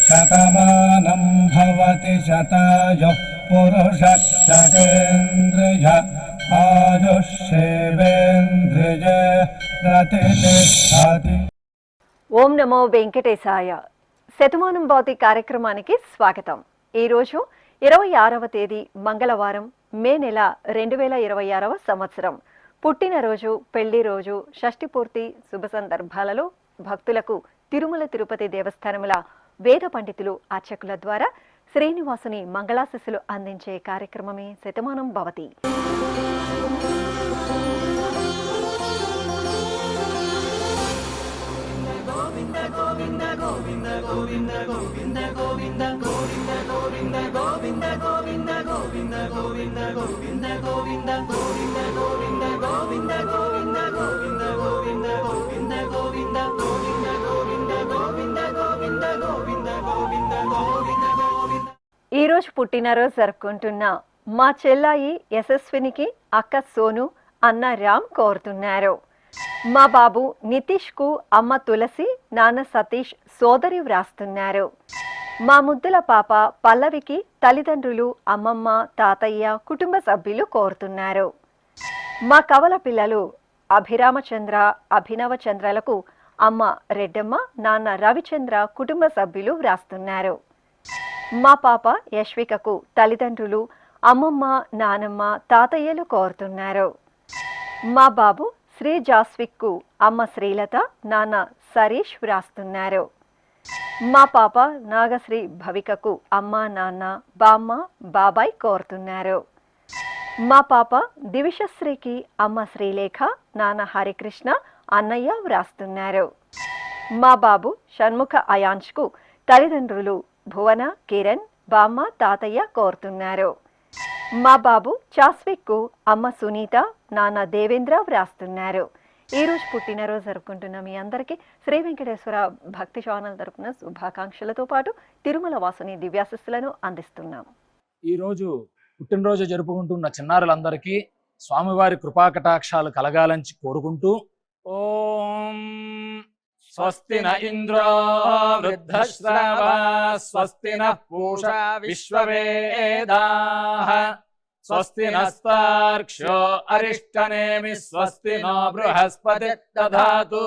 శతమానం భవతి శతాయుః పురుషः శతేంద్రియ ఆయుష్యేవేంద్రియే ప్రతిష్టతి. ఓం నమో వెంకటేశాయ. శతమానం భవతి కార్యక్రమానికి స్వాగతం. ఈరోజు 26వ తేదీ మంగళవారం, మే నెల 2026వ సంవత్సరం. పుట్టినరోజు, పెళ్లి రోజు, షష్ఠి పూర్తి శుభ సందర్భాలలో భక్తులకు తిరుమల తిరుపతి దేవస్థానముల వేద పండితులు, అర్చకుల ద్వారా శ్రీనివాసుని మంగళాశిస్సులు అందించే కార్యక్రమమే శతమానం భవతి. ఈ రోజు పుట్టినరోజు జరుపుకుంటున్న మా చెల్లాయి యశస్వినికి అక్క సోను, అన్న రామ్ కోరుతున్నారు. మా బాబు నితీష్ కు అమ్మ తులసి, నాన్న సతీష్, సోదరి వ్రాస్తున్నారు. మా ముద్దుల పాప పల్లవికి తల్లిదండ్రులు, అమ్మమ్మ, తాతయ్య, కుటుంబ సభ్యులు కోరుతున్నారు. మా కవల పిల్లలు అభిరామచంద్ర, అభినవ చంద్రలకు అమ్మ రెడ్డమ్మ, నాన్న రవిచంద్ర, కుటుంబ సభ్యులు వ్రాస్తున్నారు. మా పాప యశ్వికకు తల్లిదండ్రులు, అమ్మమ్మ, నానమ్మ, తాతయ్యలు కోరుతున్నారు. మా బాబు శ్రీ జాస్విక్కు అమ్మ శ్రీలత, నాన్న సరీష్ వ్రాస్తున్నారు. మా పాప నాగశ్రీ భవికకు అమ్మ, నాన్న, బామ్మ, బాబాయ్ కోరుతున్నారు. మా పాప దివిషశ్రీకి అమ్మ శ్రీలేఖ, నాన్న హరికృష్ణ, అన్నయ్య వ్రాస్తున్నారు. మా బాబు షణ్ముఖ అయాంష్కు తల్లిదండ్రులు భువన, కిరణ్, బామ్మ, తాతయ్య కోరుతున్నారు. మా బాబు చాస్విక్కు అమ్మ సునీత, నాన్న దేవేంద్ర వ్రాస్తున్నారు. ఈరోజు పుట్టినరోజు జరుపుకుంటున్న మీ అందరికీ శ్రీ వెంకటేశ్వర భక్తి ఛానల్ తరపున శుభాకాంక్షలతో పాటు తిరుమల వాసుని దివ్యాశిస్సులను అందిస్తున్నాం. ఈరోజు పుట్టినరోజు జరుపుకుంటున్న చిన్నారులందరికీ స్వామివారి కృపాకటాక్షాలు కలగాలని కోరుకుంటూ ఓం స్వస్తి న ఇంద్రో వృద్ధశ్రవా స్వస్తి నః పూషా విశ్వవేదాః స్వస్తి నస్తార్క్ష్యో అరిష్టనేమి స్వస్తి నో బృహస్పతి దధాతు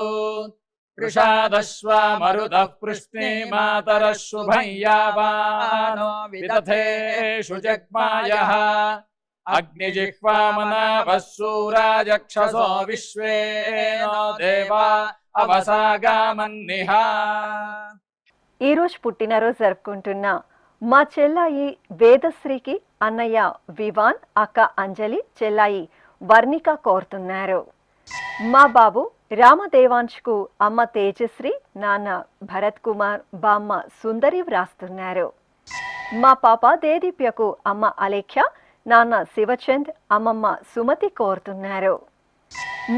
వృషాదశ్వా మరుతః పృష్ణీమాతరః శుభం యావానో విదథేషు జగ్మాయః అగ్నిజిహ్వామనాభः శూరాజక్షసో విశ్వేనో దేవా అవసాగామన్నిహా. ఈరోజు పుట్టినరోజు జరుపుకుంటున్న మా చెల్లాయి వేదశ్రీకి అన్నయ్య వివాన్, అక్క అంజలి, చెల్లాయి వర్ణిక కోరుతున్నారు. మా బాబు రామదేవాంష్కు అమ్మ తేజశ్రీ, నాన్న భరత్ కుమార్, బామ్మ సుందరి వ్రాస్తున్నారు. మా పాప దేదీప్యకు అమ్మ అలేఖ్య, నాన్న శివచంద్, అమ్మమ్మ సుమతి కోరుతున్నారు.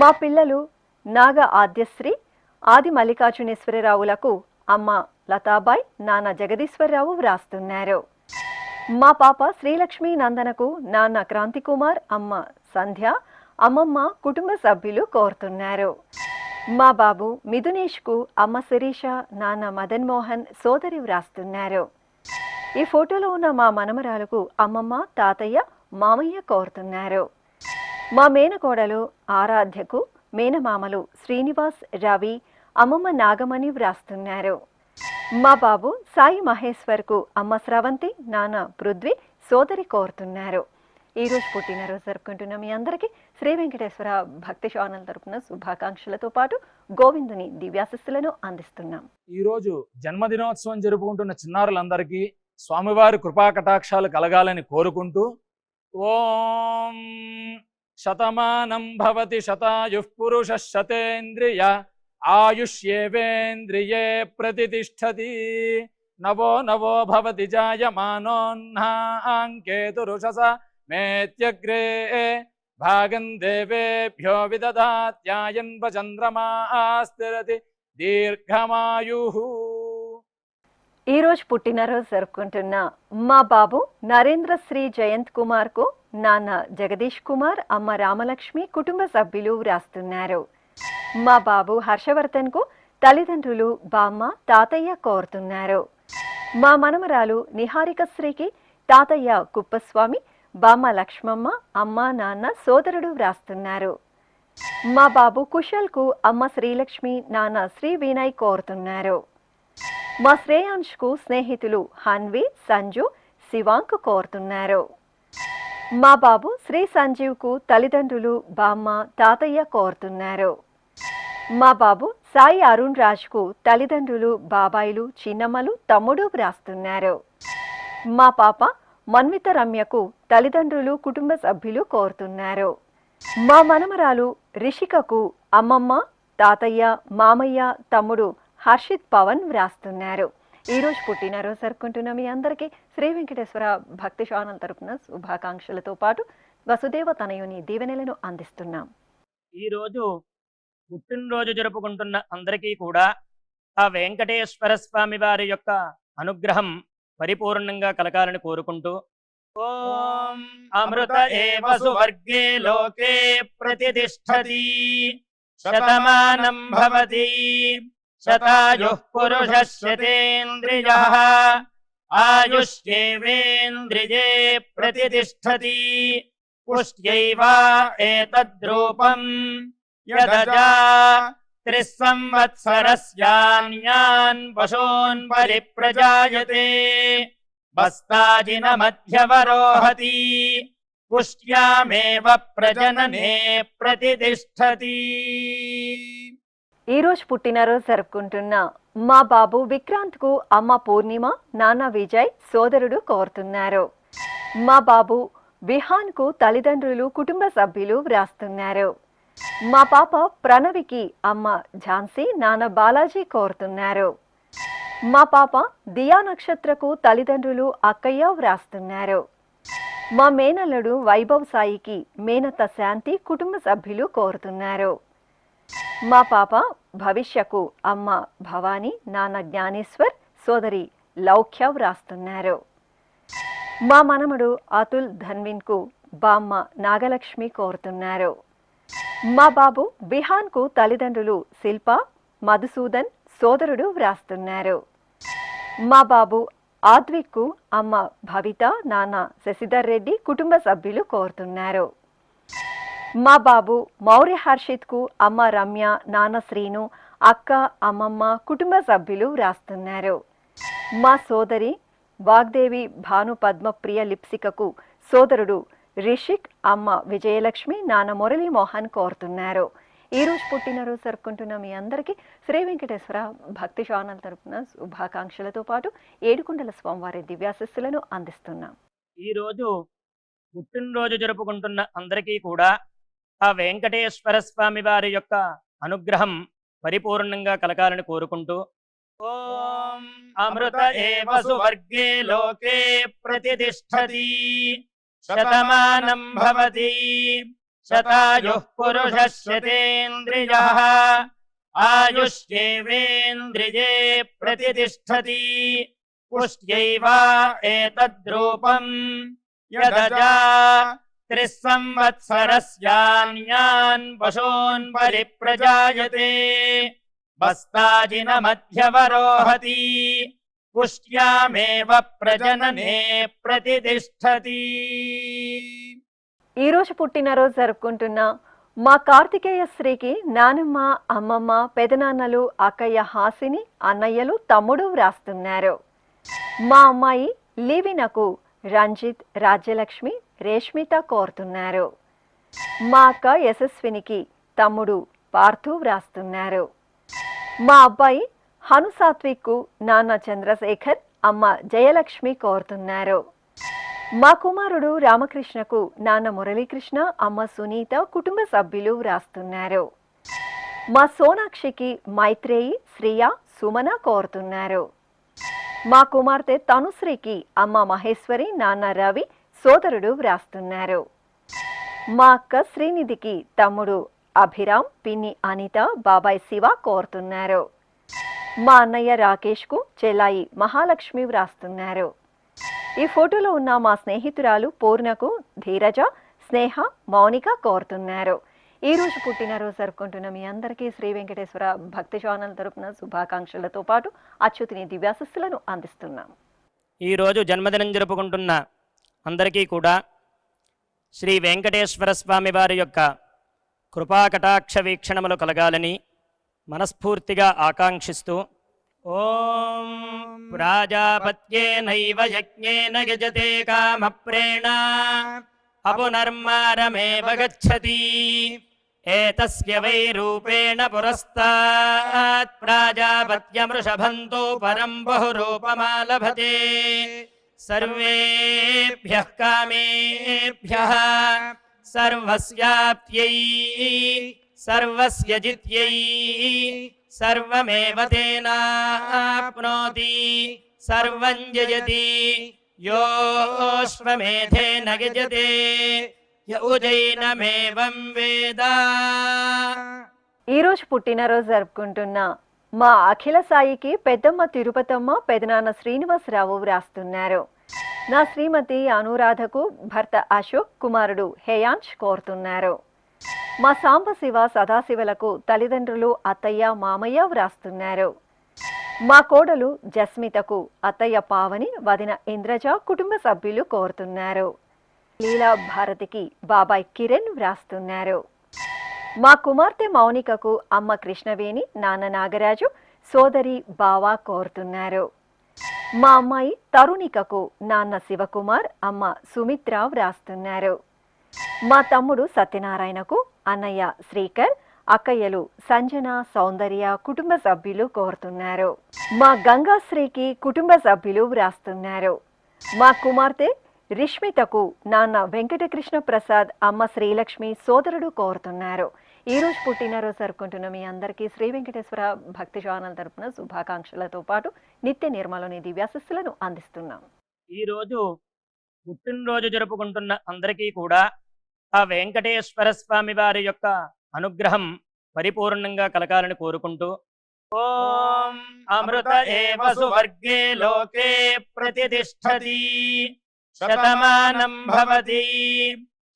మా పిల్లలు నాగ ఆద్యశ్రీ, ఆది మల్లికార్జునేశ్వరరావులకు అమ్మ లతాబాయ్, నాన్న జగదీశ్వరరావు వ్రాస్తున్నారు. మా పాప శ్రీలక్ష్మీ నందనకు నాన్న క్రాంతికుమార్, అమ్మ సంధ్య, అమ్మమ్మ, కుటుంబ సభ్యులు కోరుతున్నారు. మా బాబు మిథునేష్కు అమ్మ శిరీష, నాన్న మదన్ మోహన్, సోదరి వ్రాస్తున్నారు. ఈ ఫోటోలో ఉన్న మా మనమరాలకు అమ్మమ్మ, తాతయ్య, మామయ్య కోరుతున్నారు. మా మేనకోడలు ఆరాధ్యకు మేనమామలు శ్రీనివాస్, రవి, అమ్మమ్మ నాగమణి వ్రాస్తున్నారు. మా బాబు సాయి మహేశ్వర్కు అమ్మ స్రవంతి, నాన్న పృథ్వీ, సోదరి కోరుతున్నారు. ఈరోజు పుట్టినరోజు జరుపుకుంటున్న మీ అందరికీ శ్రీ వెంకటేశ్వర భక్తి ఛానల్ తరపున శుభాకాంక్షలతో పాటు గోవిందుని దివ్యాశిస్సులను అందిస్తున్నాం. ఈరోజు జన్మదినోత్సవం జరుపుకుంటున్న చిన్నారులందరికీ స్వామివారి కృపాకటాక్షాలు కలగాలని కోరుకుంటూ ఓం శతమానం భవతి శతాయుః పురుషః శతేంద్రియ ఆయుష్యేవేంద్రియే ప్రతిష్టతి నవో నవో భవతి జాయమానోన్హాంకేతురుషస మేత్యగ్రే భాగం దేవేభ్యో విదదాత్యాయన్వ చంద్రమాస్థిరతి దీర్ఘమాయుః. ఈరోజు పుట్టినరోజు జరుపుకుంటున్న మా బాబు నరేంద్ర శ్రీ జయంత్ కుమార్కు నాన్న జగదీష్ కుమార్, అమ్మ రామలక్ష్మి కుటుంబ సభ్యులు వ్రాస్తున్నారు. మా బాబు హర్షవర్ధన్కు తల్లిదండ్రులు బామ్మ తాతయ్య కోరుతున్నారు. మా మనమరాలు నిహారిక శ్రీకి తాతయ్య కుప్పస్వామి, బామ్మ లక్ష్మమ్మ, అమ్మ నాన్న సోదరుడు వ్రాస్తున్నారు. మా బాబు కుశల్కు అమ్మ శ్రీలక్ష్మి, నాన్న శ్రీ వినయ్ కోరుతున్నారు. మా శ్రేయాంష్కు స్నేహితులు హన్వి, సంజు, శివాంక్ కోరుతున్నారు. మా బాబు శ్రీ సంజీవ్కు తల్లిదండ్రులు బామ్మ తాతయ్య కోరుతున్నారు. మా బాబు సాయి అరుణ్ రాజ్కు తల్లిదండ్రులు బాబాయిలు, చిన్నమ్మలు, తమ్ముడు వ్రాస్తున్నారు. మా పాప మన్విత రమ్యకు తల్లిదండ్రులు కుటుంబ సభ్యులు కోరుతున్నారు. మా మనమరాలు రిషికకు అమ్మమ్మ, తాతయ్య, మామయ్య, తమ్ముడు హర్షిత్ పవన్ వ్రాస్తున్నారు. ఈరోజు పుట్టినరోజు జరుపుకుంటున్న మీ అందరికీ శ్రీ వెంకటేశ్వర భక్తి ఛానల్ తరపున శుభాకాంక్షలతో పాటు వసుదేవ తనయుని దీవెనలను అందిస్తున్నాం. ఈరోజు పుట్టినరోజు జరుపుకుంటున్న అందరికీ కూడా ఆ వెంకటేశ్వర స్వామి వారి యొక్క అనుగ్రహం పరిపూర్ణంగా కలగాలని కోరుకుంటూ ఓం అమృత ఏవ సువర్గే లోకే ప్రతిష్ఠతి శతమానం భవతి శతాయుః పురుషः శతేంద్రియః ఆయుష్యేవేంద్రియే ప్రతిష్ఠతి పుష్ట్యైవ ఏతద్రూపం యదజా త్రిస్సంవత్సరస్యాన్యాన్ పశూన్ పరిప్రజాయతే బస్తాజిన మధ్యవరోహతి పుష్ట్యామేవ ప్రజననే ప్రతిష్ఠతి. ఈరోజు పుట్టినరోజు జరుపుకుంటున్న మా బాబు విక్రాంత్కు అమ్మ పూర్ణిమ, నాన్న విజయ్ సోదరుడు కోరుతున్నారు. మా బాబు విహాన్కు తల్లిదండ్రులు కుటుంబ సభ్యులు వ్రాస్తున్నారు. మా పాప ప్రణవికి అమ్మ ఝాన్సీ, నాన్న బాలాజీ కోరుతున్నారు. మా పాప దియా నక్షత్రకు తల్లిదండ్రులు అక్కయ్య వ్రాస్తున్నారు. మా మేనల్లుడు వైభవ్ సాయికి మేనత శాంతి కుటుంబ సభ్యులు కోరుతున్నారు. మా పాప భవిష్యకు అమ్మ భవానీ, నాన్న జ్ఞానేశ్వర్, సోదరి లౌక్య వ్రాస్తున్నారు. మా మనమడు అతుల్ ధన్విన్కు బామ్మ నాగలక్ష్మి కోరుతున్నారు. మా బాబు బిహాన్కు తల్లిదండ్రులు శిల్ప, మధుసూదన్, సోదరుడు వ్రాస్తున్నారు. మా బాబు ఆద్విక్కు అమ్మ భవిత, నాన్న శశిధర్ రెడ్డి కుటుంబ సభ్యులు కోరుతున్నారు. మా బాబు మౌర్య హర్షిత్కు అమ్మ రమ్య, నాన్న శ్రీను, అక్క, అమ్మమ్మ కుటుంబ సభ్యులు వ్రాస్తున్నారు. మా సోదరి వాగ్దేవి భాను పద్మప్రియ లిప్సికకు సోదరుడు రిషిక్, అమ్మ విజయలక్ష్మి, నాన్న మురళీ మోహన్ కోరుతున్నారు. ఈరోజు పుట్టినరోజు జరుపుకుంటున్న మీ అందరికీ శ్రీ వెంకటేశ్వర భక్తి ఛానల్ తరపున శుభాకాంక్షలతో పాటు ఏడుకొండల స్వామివారి దివ్యాశిస్సులను అందిస్తున్నాం. ఈరోజు పుట్టినరోజు జరుపుకుంటున్న అందరికీ కూడా ఆ వెంకటేశ్వర స్వామి వారి యొక్క అనుగ్రహం పరిపూర్ణంగా కలగాలని కోరుకుంటూ ఓం అమృత ఏవ సువర్గే లోకే ప్రతిష్ఠతి శతమానం భవతి శతాయుః పురుషः శతేంద్రియః ఆయుష్యేవేంద్రియే ప్రతిష్ఠతి పుష్ట్యైవ ఏతద్రూపం యదజా త్రిస్సంవత్సరస్యాన్యాన్ పశూన్ పరిప్రజాయతే బస్తాజిన మధ్యవరోహతి పుష్ట్యామేవ ప్రజననే ప్రతిష్ఠతి. ఈరోజు పుట్టినరోజు జరుపుకుంటున్న మా కార్తికేయ శ్రీకి నానమ్మ, అమ్మమ్మ, పెదనాన్నలు, అక్కయ్య హాసిని, అన్నయ్యలు, తమ్ముడు వ్రాస్తున్నారు. మా అమ్మాయి లీవినకు రంజిత్, రాజ్యలక్ష్మి, రేష్మిత కోరుతున్నారు. మా అక్క యశస్వినికి తమ్ముడు పార్థు వ్రాస్తున్నారు. మా అబ్బాయి హనుసాత్విక్కు నాన్న చంద్రశేఖర్, అమ్మ జయలక్ష్మి కోరుతున్నారు. మా కుమారుడు రామకృష్ణకు నాన్న మురళీకృష్ణ, అమ్మ సునీత కుటుంబ సభ్యులు వ్రాస్తున్నారు. మా సోనాక్షికి మైత్రేయి, శ్రియ, సుమన కోరుతున్నారు. మా కుమార్తె తనుశ్రీకి అమ్మ మహేశ్వరి, నాన్న రవి, సోదరుడు వ్రాస్తున్నారు. మా అక్క శ్రీనిధికి తమ్ముడు అభిరామ్, పిన్ని అనిత, బాబాయ్ శివ కోరుతున్నారు. మా అన్నయ్య రాకేష్కు చెల్లాయి మహాలక్ష్మి వ్రాస్తున్నారు. ఈ ఫోటోలో ఉన్న మా స్నేహితురాలు పూర్ణకు ధీరజ, స్నేహ, మౌనిక కోరుతున్నారు. ఈ రోజు పుట్టినరోజు జరుపుకుంటున్న మీ అందరికీ శ్రీ వెంకటేశ్వర భక్తి ఛానల్ తరపున శుభాకాంక్షలతో పాటు అచ్యుతిని దివ్యాశస్సులను అందిస్తున్నాం. ఈరోజు జన్మదినం జరుపుకుంటున్న అందరికీ కూడా శ్రీ వెంకటేశ్వర స్వామి వారి యొక్క కృపాకటాక్ష వీక్షణములు కలగాలని మనస్ఫూర్తిగా ఆకాంక్షిస్తూ ఓం ప్రాజాపత్యేనైవ యజ్ఞేన యజతే కామప్రేణ అపునర్మారమేవ గచ్చతి ఏతస్య వై రూపేణ పురస్తాత్ ప్రాజాపత్యమృషభంతో పరం బహురూపమాలభతే సర్వేభ్యః కామేభ్యః సర్వస్యాప్త్యై సర్వస్య జిత్యై సర్వమేవ తేనాప్నోతి సర్వం జయతి యోశ్వమేధేన గజతే యౌజైనమేవం వేద. ఈరోజు పుట్టినరోజు జరుపుకుంటున్న మా అఖిల సాయికి పెద్దమ్మ తిరుపతమ్మ, పెదనాన్న శ్రీనివాసరావు వ్రాస్తున్నారు. నా శ్రీమతి అనురాధకు భర్త అశోక్, కుమారుడు హేయాంష్ కోరుతున్నారు. మా సాంబశివ, సదాశివలకు తల్లిదండ్రులు అత్తయ్య, మామయ్య వ్రాస్తున్నారు. మా కోడలు జస్మితకు అత్తయ్య పావని, వదిన ఇంద్రజ, కుటుంబ సభ్యులు కోరుతున్నారు. లీలా భారతికి బాబాయ్ కిరణ్ వ్రాస్తున్నారు. మా కుమార్తె మౌనికకు అమ్మ కృష్ణవేణి, నాన్న నాగరాజు, సోదరి బావ కోరుతున్నారు. మా అమ్మాయి తరుణికకు నాన్న శివకుమార్, అమ్మ సుమిత్ర వ్రాస్తున్నారు. మా తమ్ముడు సత్యనారాయణకు అన్నయ్య శ్రీకర్, అక్కయ్యలు సంజన, సౌందర్య, కుటుంబ సభ్యులు కోరుతున్నారు. మా గంగాశ్రీకి కుటుంబ సభ్యులు వ్రాస్తున్నారు. మా కుమార్తె రిష్మితకు నాన్న వెంకటకృష్ణ ప్రసాద్, అమ్మ శ్రీలక్ష్మి, సోదరుడు కోరుతున్నారు. ఈ రోజు పుట్టినరోజు జరుపుకుంటున్న మీ అందరికీ శ్రీ వెంకటేశ్వర భక్తి ఛానల్ తరపున శుభాకాంక్షలతో పాటు నిత్య నిర్మలని దివ్యాశస్సులను అందిస్తున్నాం. ఈరోజు పుట్టినరోజు జరుపుకుంటున్న అందరికీ కూడా ఆ వెంకటేశ్వర స్వామి వారి యొక్క అనుగ్రహం పరిపూర్ణంగా కలగాలని కోరుకుంటూ ఓం అమృత ఏవ సువర్గే లోకే ప్రతిష్ఠతి శతమానం భవతి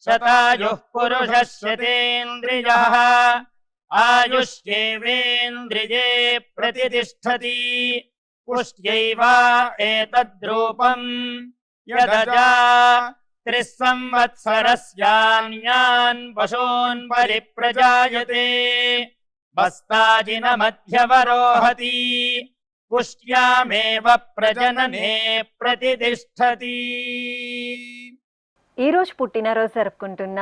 శతాయుః పురుషః శతేంద్రియః ఆయుష్యేవేంద్రియే ప్రతిష్ఠతి పుష్ట్యైవ ఏతద్రూపం యదజా త్రిస్సంవత్సరస్యాన్యాన్ పశూన్ పరిప్రజాయతే బస్తాజిన మధ్యవరోహతి పుష్ట్యామేవ ప్రజననే ప్రతిష్ఠతి. ఈరోజు పుట్టినరోజు జరుపుకుంటున్న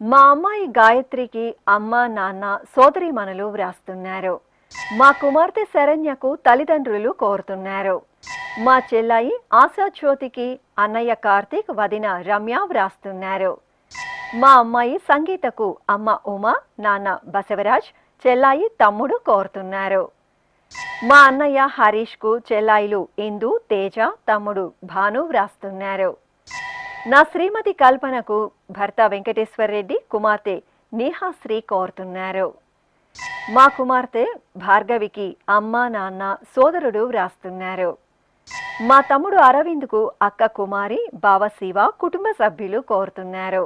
మా అమ్మాయి గాయత్రికి అమ్మ, నాన్న, సోదరీమణులు వ్రాస్తున్నారు. మా కుమార్తె శరణ్యకు తల్లిదండ్రులు కోరుతున్నారు. మా చెల్లాయి ఆశాజ్యోతికి అన్నయ్య కార్తీక్, వదిన రమ్య వ్రాస్తున్నారు. మా అమ్మాయి సంగీతకు అమ్మ ఉమా, నాన్న బసవరాజ్, చెల్లాయి తమ్ముడు కోరుతున్నారు. మా అన్నయ్య హరీష్కు చెల్లాయిలు ఇందు, తేజ, తమ్ముడు భాను వ్రాస్తున్నారు. నా శ్రీమతి కల్పనకు భర్త వెంకటేశ్వర రెడ్డి, కుమార్తె నీహాశ్రీ కోరుతున్నారు. మా కుమార్తె భార్గవికి అమ్మ, నాన్న, సోదరుడు వ్రాస్తున్నారు. మా తమ్ముడు అరవింద్కు అక్క కుమారి, బావ శివ, కుటుంబ సభ్యులు కోరుతున్నారు.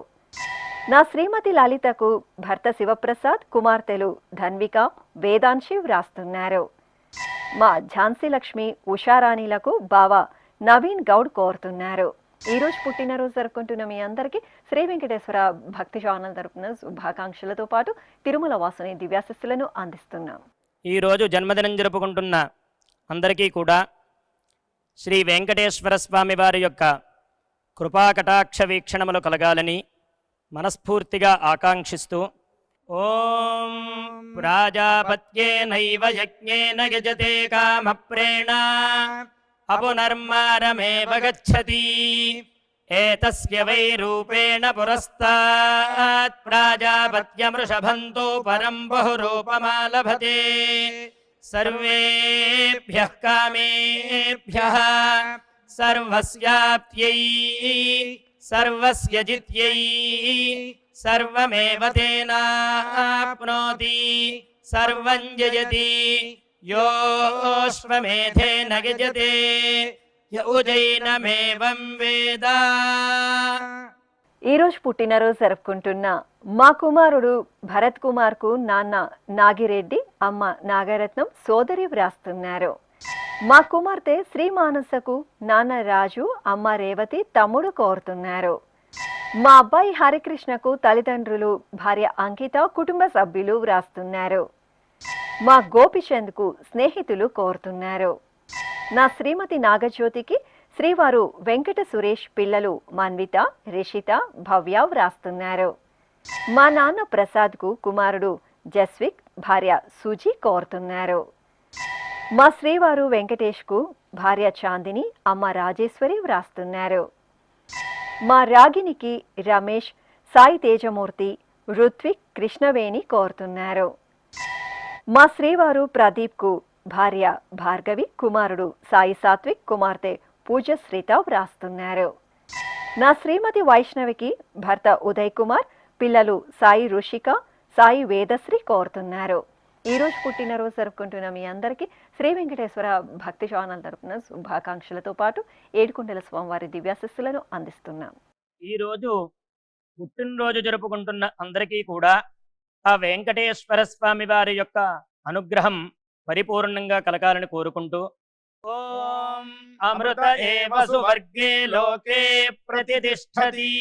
నా శ్రీమతి లలితకు భర్త శివప్రసాద్, కుమార్తెలు ధన్విక, వేదాంశి వ్రాస్తున్నారు. మా ఝాన్సీ లక్ష్మి, ఉషారాణిలకు బావ నవీన్ గౌడ్ కోరుతున్నారు. ఈరోజు పుట్టినరోజు జరుపుకుంటున్న మీ అందరికీ శ్రీ వెంకటేశ్వర భక్తి ఛానల్ తరపున శుభాకాంక్షలతో పాటు తిరుమల వాసుని దివ్యాశస్సులను అందిస్తున్నాం. ఈరోజు జన్మదినం జరుపుకుంటున్న అందరికీ కూడా శ్రీ వెంకటేశ్వర స్వామి వారి యొక్క కృపాకటాక్ష వీక్షణములు కలగాలని మనస్ఫూర్తిగా ఆకాంక్షిస్తూ ఓం ప్రాజాపత్యేనైవ యజ్ఞేన యజతే కామప్రేణ అపునర్మారమేవ గచ్చతి ఏతస్య వై రూపేణ పురస్తాత్ ప్రాజాపత్యమృషభంతో పరం బహురూపమాలభతే సర్వేభ్యః కామేభ్యః సర్వస్యాప్త్యై సర్వస్య జిత్యై సర్వమేవ తేనాప్నోతి సర్వం జయతి యోశ్వమేధేన గజతే య ఉజైనమేవం వేద. ఈరోజు పుట్టినరోజు జరుపుకుంటున్న మా కుమారుడు భరత్ కుమార్కు నాన్న నాగిరెడ్డి, అమ్మ నాగరత్నం, సోదరి వ్రాస్తున్నారు. మా కుమార్తె శ్రీ మానసకు నాన్న రాజు, అమ్మ రేవతి, తమ్ముడు కోరుతున్నారు. మా అబ్బాయి హరికృష్ణకు తల్లిదండ్రులు, భార్య అంకిత, కుటుంబ సభ్యులు వ్రాస్తున్నారు. మా గోపిచంద్కు స్నేహితులు కోరుతున్నారు. నా శ్రీమతి నాగజ్యోతికి శ్రీవారు వెంకట సురేష్, పిల్లలు మన్విత, రిషిత, భవ్య వ్రాస్తున్నారు. మా నాన్న ప్రసాద్కు కుమారుడు జస్విక్, భార్య సుజి కోరుతున్నారు. మా శ్రీవారు వెంకటేష్కు భార్య చాందిని, అమ్మ రాజేశ్వరి వ్రాస్తున్నారు. మా రాగినికి రమేష్, సాయి తేజమూర్తి, రుత్విక్, కృష్ణవేణి కోరుతున్నారు. మా శ్రీవారు ప్రదీప్కు భార్య భార్గవి, కుమారుడు సాయి సాత్విక్, కుమార్తె పూజశ్రీత వ్రాస్తున్నారు. నా శ్రీమతి వైష్ణవికి భర్త ఉదయ్ కుమార్, పిల్లలు సాయి రుషిక, సాయి వేదశ్రీ కోరుతున్నారు. ఈరోజు పుట్టినరోజు జరుపుకుంటున్న మీ అందరికీ శ్రీ వెంకటేశ్వర భక్తి ఛానల్ తరపున శుభాకాంక్షలతో పాటు ఏడుకొండల స్వామివారి దివ్యాశిస్సులను అందిస్తున్నాం. ఈరోజు పుట్టినరోజు జరుపుకుంటున్న అందరికీ కూడా ఆ వెంకటేశ్వర స్వామి వారి యొక్క అనుగ్రహం పరిపూర్ణంగా కలగాలని కోరుకుంటూ, ఓం అమృత ఏవ సువర్గే లోకే ప్రతిష్ఠతి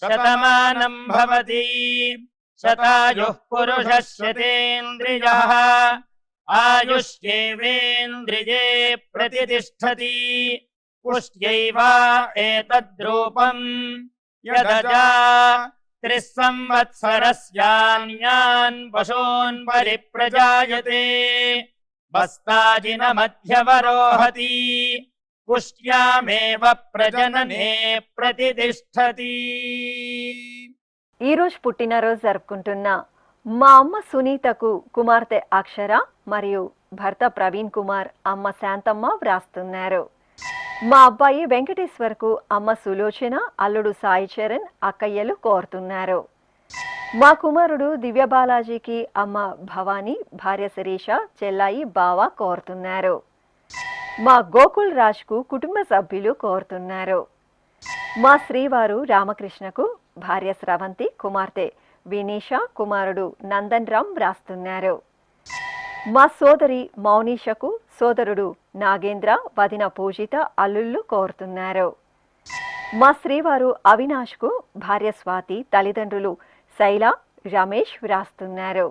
శతమానం భవతి శతాయుః పురుషः శతేంద్రియః ఆయుష్యేవేంద్రియే ప్రతిష్ఠతి పుష్ట్యైవ ఏతద్రూపం యదజా త్రిస్సంవత్సరస్యాన్యాన్ పశూన్ పరిప్రజాయతే బస్తాజిన మధ్యవరోహతి పుష్ట్యామేవ ప్రజననే ప్రతిష్ఠతి. ఈరోజు పుట్టినరోజు జరుపుకుంటున్న మా అమ్మ సునీతకు కుమార్తె అక్షర మరియు భర్త ప్రవీణ్ కుమార్, అమ్మ శాంతమ్మ వ్రాస్తున్నారు. మా అబ్బాయి వెంకటేశ్వర్కు అమ్మ సులోచన, అల్లుడు సాయి చరణ్, అక్కయ్యలు కోరుతున్నారు. మా కుమారుడు దివ్య బాలాజీకి అమ్మ భవానీ, భార్య శిరీష, చెల్లాయి, బావ కోరుతున్నారు. మా గోకుల్ రాజ్కు కుటుంబ సభ్యులు కోరుతున్నారు. మా శ్రీవారు రామకృష్ణకు భార్య స్రవంతి, కుమార్తె వినీష, కుమారుడు నందన్ రామ్ వ్రాస్తున్నారు. మా సోదరి మౌనీషకు సోదరుడు నాగేంద్ర, వదిన పూజిత, అల్లుళ్ళు కోరుతున్నారు. మా శ్రీవారు అవినాష్కు భార్య స్వాతి, తల్లిదండ్రులు శైల, రమేష్ వ్రాస్తున్నారు.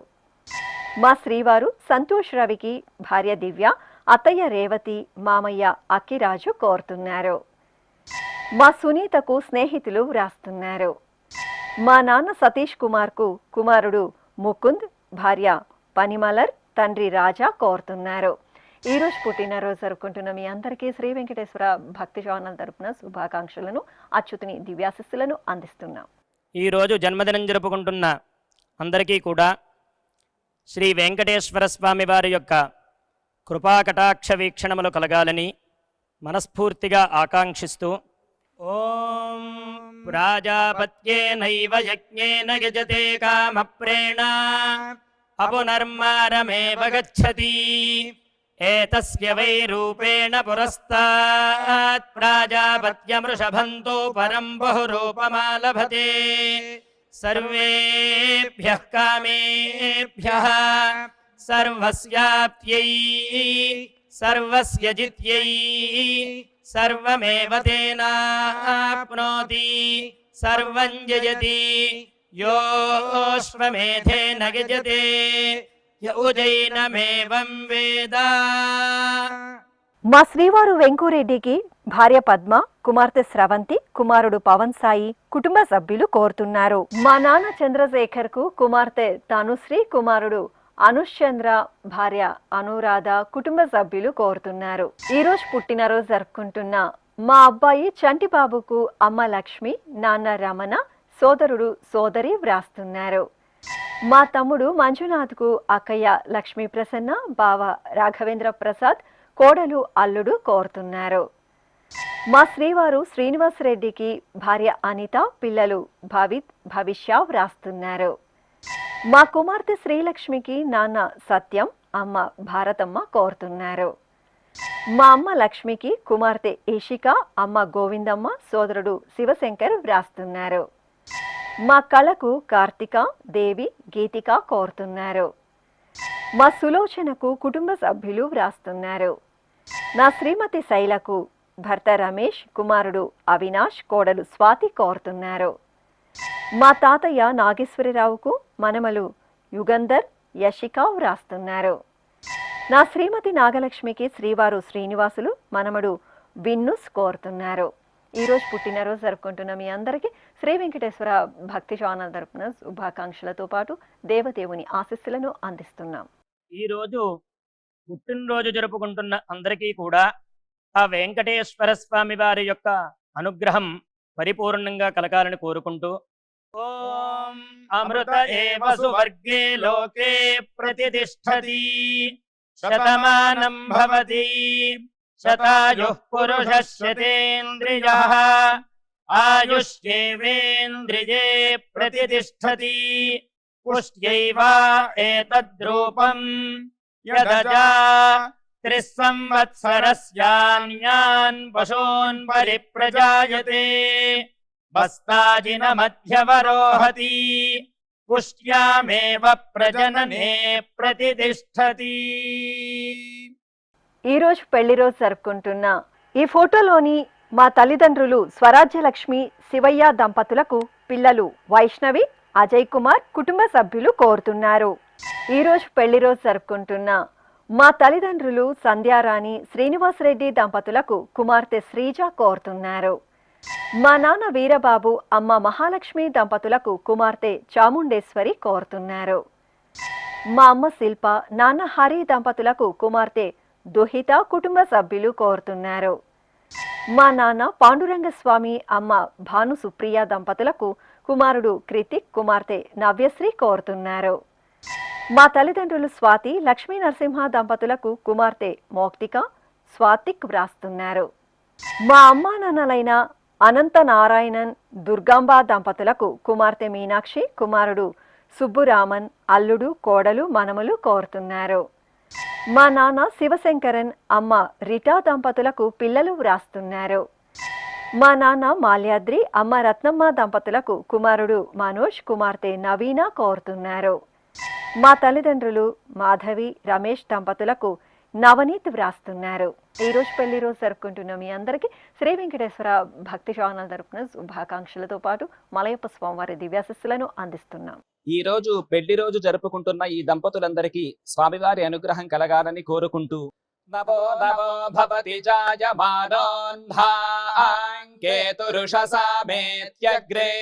మా శ్రీవారు సంతోష్ రవికి భార్య దివ్య, అత్తయ్య రేవతి, మామయ్య అక్కిరాజు కోరుతున్నారు. మా సునీతకు స్నేహితులు వ్రాస్తున్నారు. మా నాన్న సతీష్ కుమార్కు కుమారుడు ముకుంద్, భార్య పనిమలర్, తండ్రి రాజా కోరుతున్నారు. ఈరోజు పుట్టినరోజు జరుపుకుంటున్న మీ అందరికీ శ్రీ వెంకటేశ్వర భక్తి ఛానల్ తరపున శుభాకాంక్షలను, అచ్యుతుని దివ్యాశిస్సులను అందిస్తున్నాం. ఈరోజు జన్మదినం జరుపుకుంటున్న అందరికీ కూడా శ్రీ వెంకటేశ్వర స్వామి వారి యొక్క కృపాకటాక్ష వీక్షణములు కలగాలని మనస్ఫూర్తిగా ఆకాంక్షిస్తూ, ఓం ప్రాజాపత్యేనైవ యజ్ఞేన యజతే కామప్రేణ అపునర్మారమేవ గచ్చతి ఏతస్య వై రూపేణ పురస్తాత్ ప్రాజాపత్యమృషభంతో పరం బహురూపమాలభతే సర్వేభ్యః కామేభ్యః సర్వస్యాప్త్యై సర్వస్య జిత్యై సర్వమేవ తేనాప్నోతి సర్వం జయతి యోష్వమేధేన గజతే య ఉజైనమేవం వేద. మా శ్రీవారు వెంకురెడ్డికి భార్య పద్మ, కుమార్తె స్రవంతి, కుమారుడు పవన్ సాయి, కుటుంబ సభ్యులు కోరుతున్నారు. మా నాన్న చంద్రశేఖర్ కు కుమార్తె తనుశ్రీ, కుమారుడు అనుష్ చంద్ర, భార్య అనురాధ, కుటుంబ సభ్యులు కోరుతున్నారు. ఈరోజు పుట్టినరోజు జరుపుకుంటున్న మా అబ్బాయి చంటిబాబుకు అమ్మ లక్ష్మి, నాన్న రమణ, సోదరుడు సోదరి వ్రాస్తున్నారు. మా తమ్ముడు మంజునాథ్కు అక్కయ్య లక్ష్మీ ప్రసన్న, బావ రాఘవేంద్ర ప్రసాద్, కోడలు అల్లుడు కోరుతున్నారు. మా శ్రీవారు శ్రీనివాస్ రెడ్డికి భార్య అనిత, పిల్లలు భవిత్, భవిష్య వ్రాస్తున్నారు. మా కుమార్తె శ్రీలక్ష్మికి నాన్న సత్యం, అమ్మ భారతమ్మ కోరుతున్నారు. మా అమ్మ లక్ష్మికి కుమార్తె ఈషిక, అమ్మ గోవిందమ్మ, సోదరుడు శివశంకర్ వ్రాస్తున్నారు. మా కళకు కార్తిక, దేవి, గీతిక కోరుతున్నారు. మా సులోచనకు కుటుంబ సభ్యులు వ్రాస్తున్నారు. నా శ్రీమతి శైలకు భర్త రమేష్, కుమారుడు అవినాష్, కోడలు స్వాతి కోరుతున్నారు. మా తాతయ్య నాగేశ్వరరావుకు మనమలు యుగంధర్, యశిక వ్రాస్తున్నారు. నా శ్రీమతి నాగలక్ష్మికి శ్రీవారు శ్రీనివాసులు, మనమడు విన్నుస్ కోరుతున్నారు. ఈరోజు పుట్టినరోజు జరుపుకుంటున్న మీ అందరికీ శ్రీ వెంకటేశ్వర భక్తి ఛానల్ తరపున శుభాకాంక్షలతో పాటు దేవదేవుని ఆశీస్సులను అందిస్తున్నాం. ఈరోజు పుట్టినరోజు జరుపుకుంటున్న అందరికీ కూడా ఆ వెంకటేశ్వర స్వామి వారి యొక్క అనుగ్రహం పరిపూర్ణంగా కలగాలని కోరుకుంటూ ఓం అమృత ఏవ సువర్గే లోకే ప్రతిష్ఠతి శతమానం భవతి శతాయుః పురుషः శతేంద్రియః ఆయుష్యేవేంద్రియే ప్రతిష్ఠతి పుష్ట్యైవ ఏతద్రూపం యదజా త్రిస్సంవత్సరస్యాన్యాన్ పశూన్ పరిప్రజాయతే బస్తాజిన మధ్యవరోహతి పుష్ట్యామేవ ప్రజననే ప్రతిష్ఠతి. ఈరోజు పెళ్లి రోజు జరుపుకుంటున్న ఈ ఫోటోలోని మా తల్లిదండ్రులు స్వరాజ్యలక్ష్మి, శివయ్య దంపతులకు పిల్లలు వైష్ణవి, అజయ్ కుమార్, కుటుంబ సభ్యులు కోరుతున్నారు. ఈరోజు పెళ్లి రోజు జరుపుకుంటున్న మా తల్లిదండ్రులు సంధ్యారాణి, శ్రీనివాసరెడ్డి దంపతులకు కుమార్తె శ్రీజ కోరుతున్నారు. మా నాన్న వీరబాబు, అమ్మ మహాలక్ష్మి దంపతులకు కుమార్తె చాముండేశ్వరి కోరుతున్నారు. మా అమ్మ శిల్ప, నాన్న హరి దంపతులకు కుమార్తె దుహిత, కుటుంబ సభ్యులు కోరుతున్నారు. మా నాన్న పాండురంగస్వామి, అమ్మ భాను సుప్రియ దంపతులకు కుమారుడు కృతిక్, కుమార్తె నవ్యశ్రీ కోరుతున్నారు. మా తల్లిదండ్రులు స్వాతి, లక్ష్మీ నరసింహ దంపతులకు కుమార్తె మౌక్తిక, స్వాతిక్ వ్రాస్తున్నారు. మా అమ్మా నాన్నలైన అనంత నారాయణన్, దుర్గాంబ దంపతులకు కుమార్తె మీనాక్షి, కుమారుడు సుబ్బురామన్, అల్లుడు, కోడలు, మనమలు కోరుతున్నారు. మా నాన్న శివశంకరన్, అమ్మ రిటా దంపతులకు పిల్లలు వ్రాస్తున్నారు. మా నాన్న మాల్యాద్రి, అమ్మ రత్నమ్మ దంపతులకు కుమారుడు మనోజ్, కుమార్తె నవీన కోరుతున్నారు. మా తల్లిదండ్రులు మాధవి, రమేష్ దంపతులకు నవనీత్ వ్రాస్తున్నారు. ఈరోజు పెళ్లి రోజు జరుపుకుంటున్న మీ అందరికీ శ్రీ వెంకటేశ్వర భక్తి ఛానల్ తరపున శుభాకాంక్షలతో పాటు మలయప్ప స్వామివారి దివ్యాశస్సులను అందిస్తున్నాం. ఈ రోజు పెళ్లి రోజు జరుపుకుంటున్న ఈ దంపతులందరికీ స్వామివారి అనుగ్రహం కలగాలని కోరుకుంటూ నమో నమో భవతి జాయమానోన్ధాంకేతురుషసామేత్యగ్రే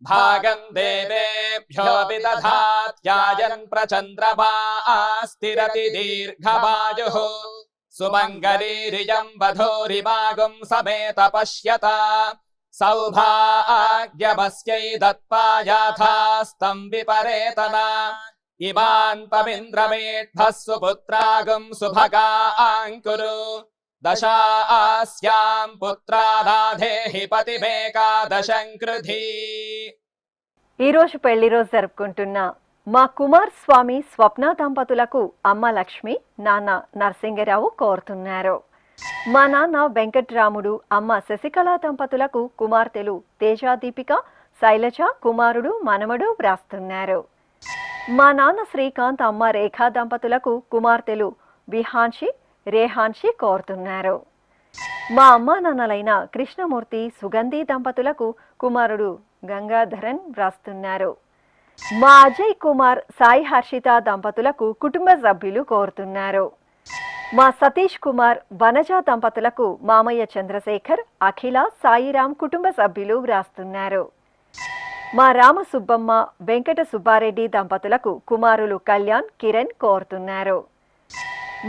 భాగం దేవేభ్యో విదధాత్యాయన్ ప్రచంద్రమాస్తిరతి దీర్ఘమాయుః సుమంగళీరియం వధూరిమాగుం సమేత పశ్యత సౌభాగ్యమస్యై దత్పాయాథాస్తం విపరేతన ఇమాన్ పవింద్రమేఢ్భः సుపుత్రాగుం సుభగాంకురు దశాస్యాం పుత్రాదాధేహి పతిమేకాదశం కృధి. ఈరోజు పెళ్లి రోజు జరుపుకుంటున్న మా కుమార్ స్వామి, స్వప్న దంపతులకు అమ్మ లక్ష్మి, నాన్న నరసింగరావు కోరుతున్నారు. మా నాన్న వెంకట్రాముడు, అమ్మ శశికళ దంపతులకు కుమార్తెలు తేజాదీపిక, శైలజ, కుమారుడు మనమడు వ్రాస్తున్నారు. మా నాన్న శ్రీకాంత్, అమ్మ రేఖా దంపతులకు కుమార్తెలు విహాన్షి, రేహాన్షి కోరుతున్నారు. మా అమ్మా నాన్నలైన కృష్ణమూర్తి, సుగంధి దంపతులకు కుమారుడు గంగాధరన్ వ్రాస్తున్నారు. మా అజయ్ కుమార్, సాయి హర్షిత దంపతులకు కుటుంబ సభ్యులు కోరుతున్నారు. మా సతీష్ కుమార్, వనజ దంపతులకు మామయ్య చంద్రశేఖర్, అఖిల, సాయిరాం కుటుంబ సభ్యులు వ్రాస్తున్నారు. మా రామసుబ్బమ్మ, వెంకట సుబ్బారెడ్డి దంపతులకు కుమారులు కళ్యాణ్, కిరణ్ కోరుతున్నారు.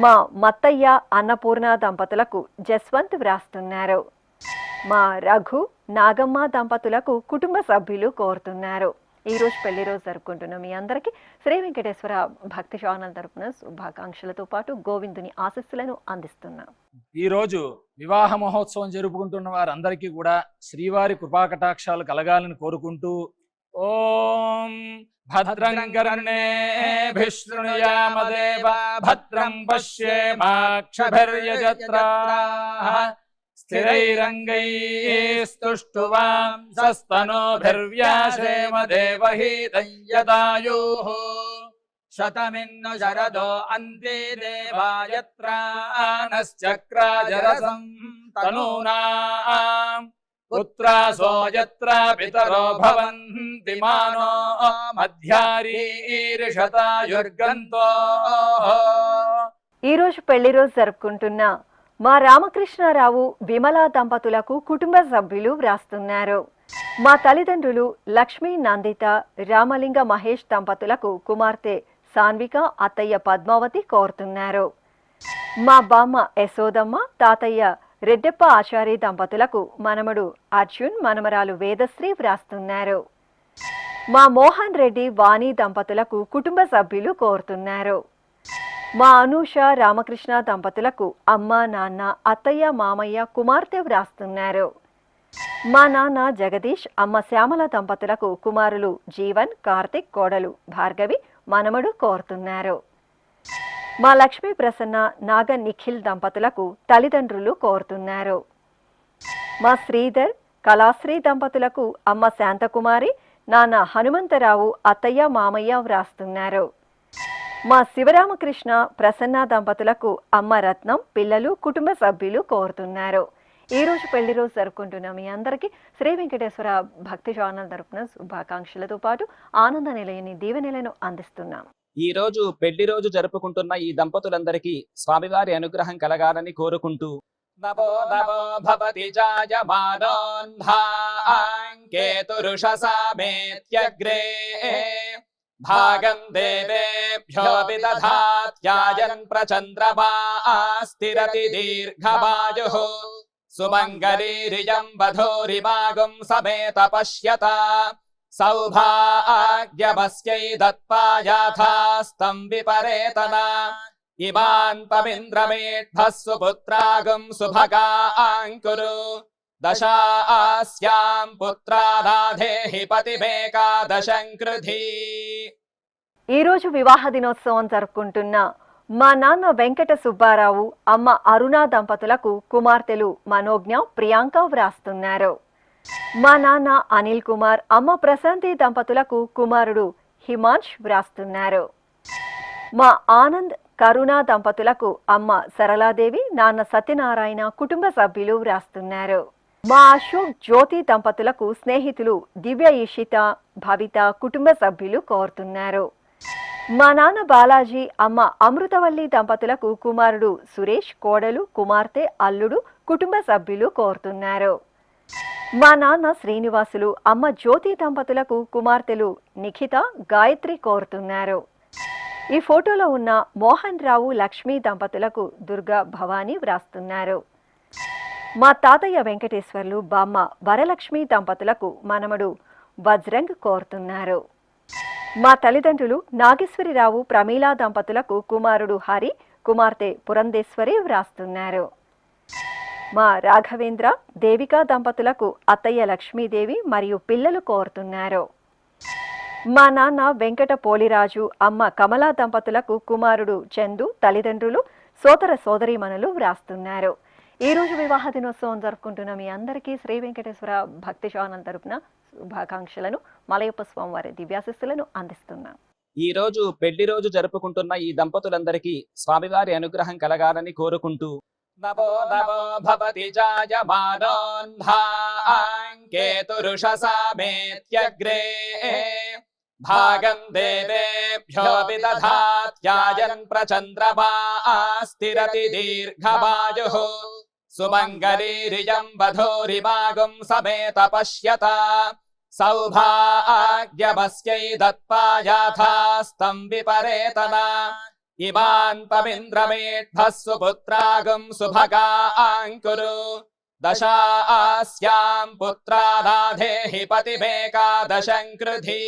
మా మత్తయ్య, అన్నపూర్ణ దంపతులకు జస్వంత్ వ్రాస్తున్నారు. మా రఘు, నాగమ్మ దంపతులకు కుటుంబ సభ్యులు కోరుతున్నారు. ఈరోజు పెళ్లి రోజు జరుపుకుంటున్న మీ అందరికీ శ్రీ వెంకటేశ్వర భక్తి ఛానల్ తరపున శుభాకాంక్షలతో పాటు గోవిందుని ఆశీస్సులను అందిస్తున్నాం. ఈరోజు వివాహ మహోత్సవం జరుపుకుంటున్న వారందరికీ కూడా శ్రీవారి కృపాకటాక్షాలు కలగాలని కోరుకుంటూ ఓం భద్రం కర్ణేభిः శృణుయామదేవ భద్రం పశ్యేమాక్షభిర్యజత్రాः స్థిరైరంగైస్తుష్టువాంసస్తనోభిర్వ్యాసేమ దేవహీతం యదాయుః శతమిన్ను శరదో అంతే దేవాయత్రానశ్చక్రాజరసం తనూనాం పుత్రాసో యత్ర పితరో భవంతి మానో మధ్యారీర్షతాయుర్గంతో. ఈ రోజు పెళ్లి రోజు జరుపుకుంటున్న మా రామకృష్ణారావు విమలా దంపతులకు కుటుంబ సభ్యులు వ్రాస్తున్నారు. మా తల్లిదండ్రులు లక్ష్మీ నందిత రామలింగ మహేష్ దంపతులకు కుమార్తె సాన్విక అత్తయ్య పద్మావతి కోరుతున్నారు. మా బామ్మ యశోదమ్మ తాతయ్య రెడ్డెప్ప ఆచారి దంపతులకు మనమడు అర్జున్ మనమరాలు వేదశ్రీ వ్రాస్తున్నారు. మా మోహన్ రెడ్డి వాణి దంపతులకు కుటుంబ సభ్యులు కోరుతున్నారు. మా అనూష రామకృష్ణ దంపతులకు అమ్మ నాన్న అత్తయ్య మామయ్య కుమార్తె వ్రాస్తున్నారు. మా నాన్న జగదీష్ అమ్మ శ్యామల దంపతులకు కుమారులు జీవన్ కార్తిక్ కోడలు భార్గవి మనమడు కోరుతున్నారు. మా లక్ష్మీ ప్రసన్న నాగ నిఖిల్ దంపతులకు తల్లిదండ్రులు కోరుతున్నారు. మా శ్రీధర్ కళాశ్రీ దంపతులకు అమ్మ శాంతకుమారి నాన్న హనుమంతరావు అత్తయ్య మామయ్య వ్రాస్తున్నారు. మా శివరామకృష్ణ ప్రసన్న దంపతులకు అమ్మ రత్నం పిల్లలు కుటుంబ సభ్యులు కోరుతున్నారు. ఈ రోజు పెళ్లి రోజు జరుపుకుంటున్న మీ అందరికీ శ్రీ వెంకటేశ్వర భక్తి ఛానల్ తరపున శుభాకాంక్షలతో పాటు ఆనంద నిలయని దీవెనలను అందిస్తున్నాం. ఈ రోజు పెళ్లి రోజు జరుపుకుంటున్న ఈ దంపతులందరికీ స్వామివారి అనుగ్రహం కలగాలని కోరుకుంటూ నమో నమో భవతి జాయమానోన్ధాంకేతురుషసామేత్యగ్రే భాగం దేవేభ్యో విదధాత్యాయన్ ప్రచంద్రమా స్థిరతి దీర్ఘమాయుః సుమంగళీరియం వధూరిమాగం సమేత పశ్యత సౌభాగ్యమస్యై దత్పాయాథాస్తం విపరేతన ఇమాన్ పమింద్రమేఢ్భः సుపుత్రాగం సుభగాంకురు దశాస్యాం పుత్రానాధేహి పతిమేకాదశం కృధి. ఈ రోజు వివాహ దినోత్సవం జరుపుకుంటున్న మా నాన్న వెంకట సుబ్బారావు అమ్మ అరుణ దంపతులకు కుమార్తెలు మనోజ్ఞ ప్రియాంక వ్రాస్తున్నారు. మా నాన్న అనిల్ కుమార్ అమ్మ ప్రశాంతి దంపతులకు కుమారుడు హిమాంష్ వ్రాస్తున్నారు. మా ఆనంద్ కరుణ దంపతులకు అమ్మ సరళాదేవి నాన్న సత్యనారాయణ కుటుంబ సభ్యులు వ్రాస్తున్నారు. మా అశోక్ జ్యోతి దంపతులకు స్నేహితులు దివ్య ఇషిత భవిత కుటుంబ సభ్యులు కోరుతున్నారు. మా నాన్న బాలాజీ అమ్మ అమృతవల్లి దంపతులకు కుమారుడు సురేష్ కోడలు కుమార్తె అల్లుడు కుటుంబ సభ్యులు కోరుతున్నారు. మా నాన్న శ్రీనివాసులు అమ్మ జ్యోతి దంపతులకు కుమార్తెలు నిఖిత గాయత్రి కోరుతున్నారు. ఈ ఫోటోలో ఉన్న మోహన్ రావు లక్ష్మీ దంపతులకు దుర్గా భవానీ వ్రాస్తున్నారు. మా తాతయ్య వెంకటేశ్వర్లు బామ్మ వరలక్ష్మి దంపతులకు మనమడు వజ్రంగ్ కోరుతున్నారు. మా తల్లిదండ్రులు నాగేశ్వరిరావు ప్రమీలా దంపతులకు కుమారుడు హరి కుమార్తె పురంధేశ్వరి వ్రాస్తున్నారు. మా రాఘవేంద్ర దేవికా దంపతులకు అత్తయ్య లక్ష్మీదేవి మరియు పిల్లలు కోరుతున్నారు. మా నాన్న వెంకట పోలిరాజు అమ్మ కమలా దంపతులకు కుమారుడు చందు తల్లిదండ్రులు సోదర సోదరీమణులు వ్రాస్తున్నారు. ఈ రోజు వివాహ దినోత్సవం జరుపుకుంటున్న మీ అందరికీ శ్రీ వెంకటేశ్వర భక్తి ఛానల్ తరపున శుభాకాంక్షలను మలయప్ప స్వామివారి దివ్యాశిస్సులను అందిస్తున్నాం. ఈ రోజు పెళ్లి రోజు జరుపుకుంటున్న ఈ దంపతులందరికీ స్వామివారి అనుగ్రహం కలగాలని కోరుకుంటూ నమో నమో భవతి జాయమానోన్ధాంకేతురుషసామేత్యగ్రే భాగం దేవేభ్యో విదధాత్యాయన్ ప్రచంద్రమా స్థిరతి దీర్ఘమాయుః సుమంగళీరియం వధూరిమాగం సమేత పశ్యత సౌభాగ్యమస్యై దత్పాయాథాస్తం విపరేతన ఇమాన్ పమింద్రమేఢ్భः సుపుత్రాగం సుభగాంకురు దశాస్యాం పుత్రానాధేహి పతిమేకాదశం కృధి.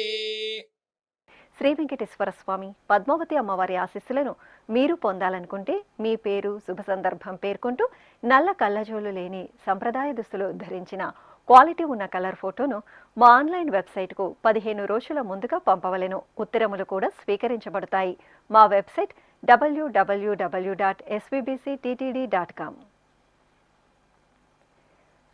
శ్రీ వెంకటేశ్వర స్వామి పద్మావతి అమ్మవారి ఆశీస్సులను మీరు పొందాలనుకుంటే మీ పేరు శుభ సందర్భం పేర్కొంటూ నల్ల కళ్ళజోలు లేని సంప్రదాయ దుస్తులు ధరించిన క్వాలిటీ ఉన్న కలర్ ఫోటోను మా ఆన్లైన్ వెబ్సైట్కు 15 రోజుల ముందుగా పంపవలెను. ఉత్తరములు కూడా స్వీకరించబడతాయి. మా వెబ్సైట్ www.svbcttd.com.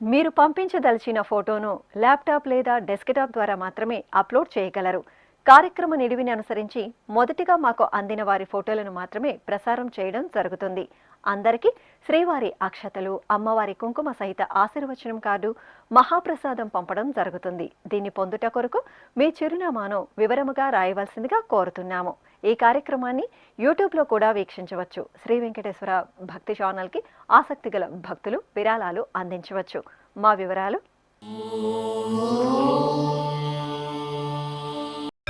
మీరు పంపించదలిచిన ఫోటోను ల్యాప్టాప్ లేదా డెస్క్టాప్ ద్వారా మాత్రమే అప్లోడ్ చేయగలరు. కార్యక్రమ నిడివిని అనుసరించి మొదటిగా మాకు అందిన వారి ఫోటోలను మాత్రమే ప్రసారం చేయడం జరుగుతుంది. అందరికీ శ్రీవారి అక్షతలు, అమ్మవారి కుంకుమ సహిత ఆశీర్వచనం కార్డు, మహాప్రసాదం పంపడం జరుగుతుంది. దీన్ని పొందుట కొరకు మీ చిరునామాను వివరముగా రాయవలసిందిగా కోరుతున్నాము. ఈ కార్యక్రమాన్ని యూట్యూబ్లో కూడా వీక్షించవచ్చు. శ్రీ వెంకటేశ్వర భక్తి ఛానల్కి ఆసక్తి గల భక్తులు విరాళాలు అందించవచ్చు. మా వివరాలు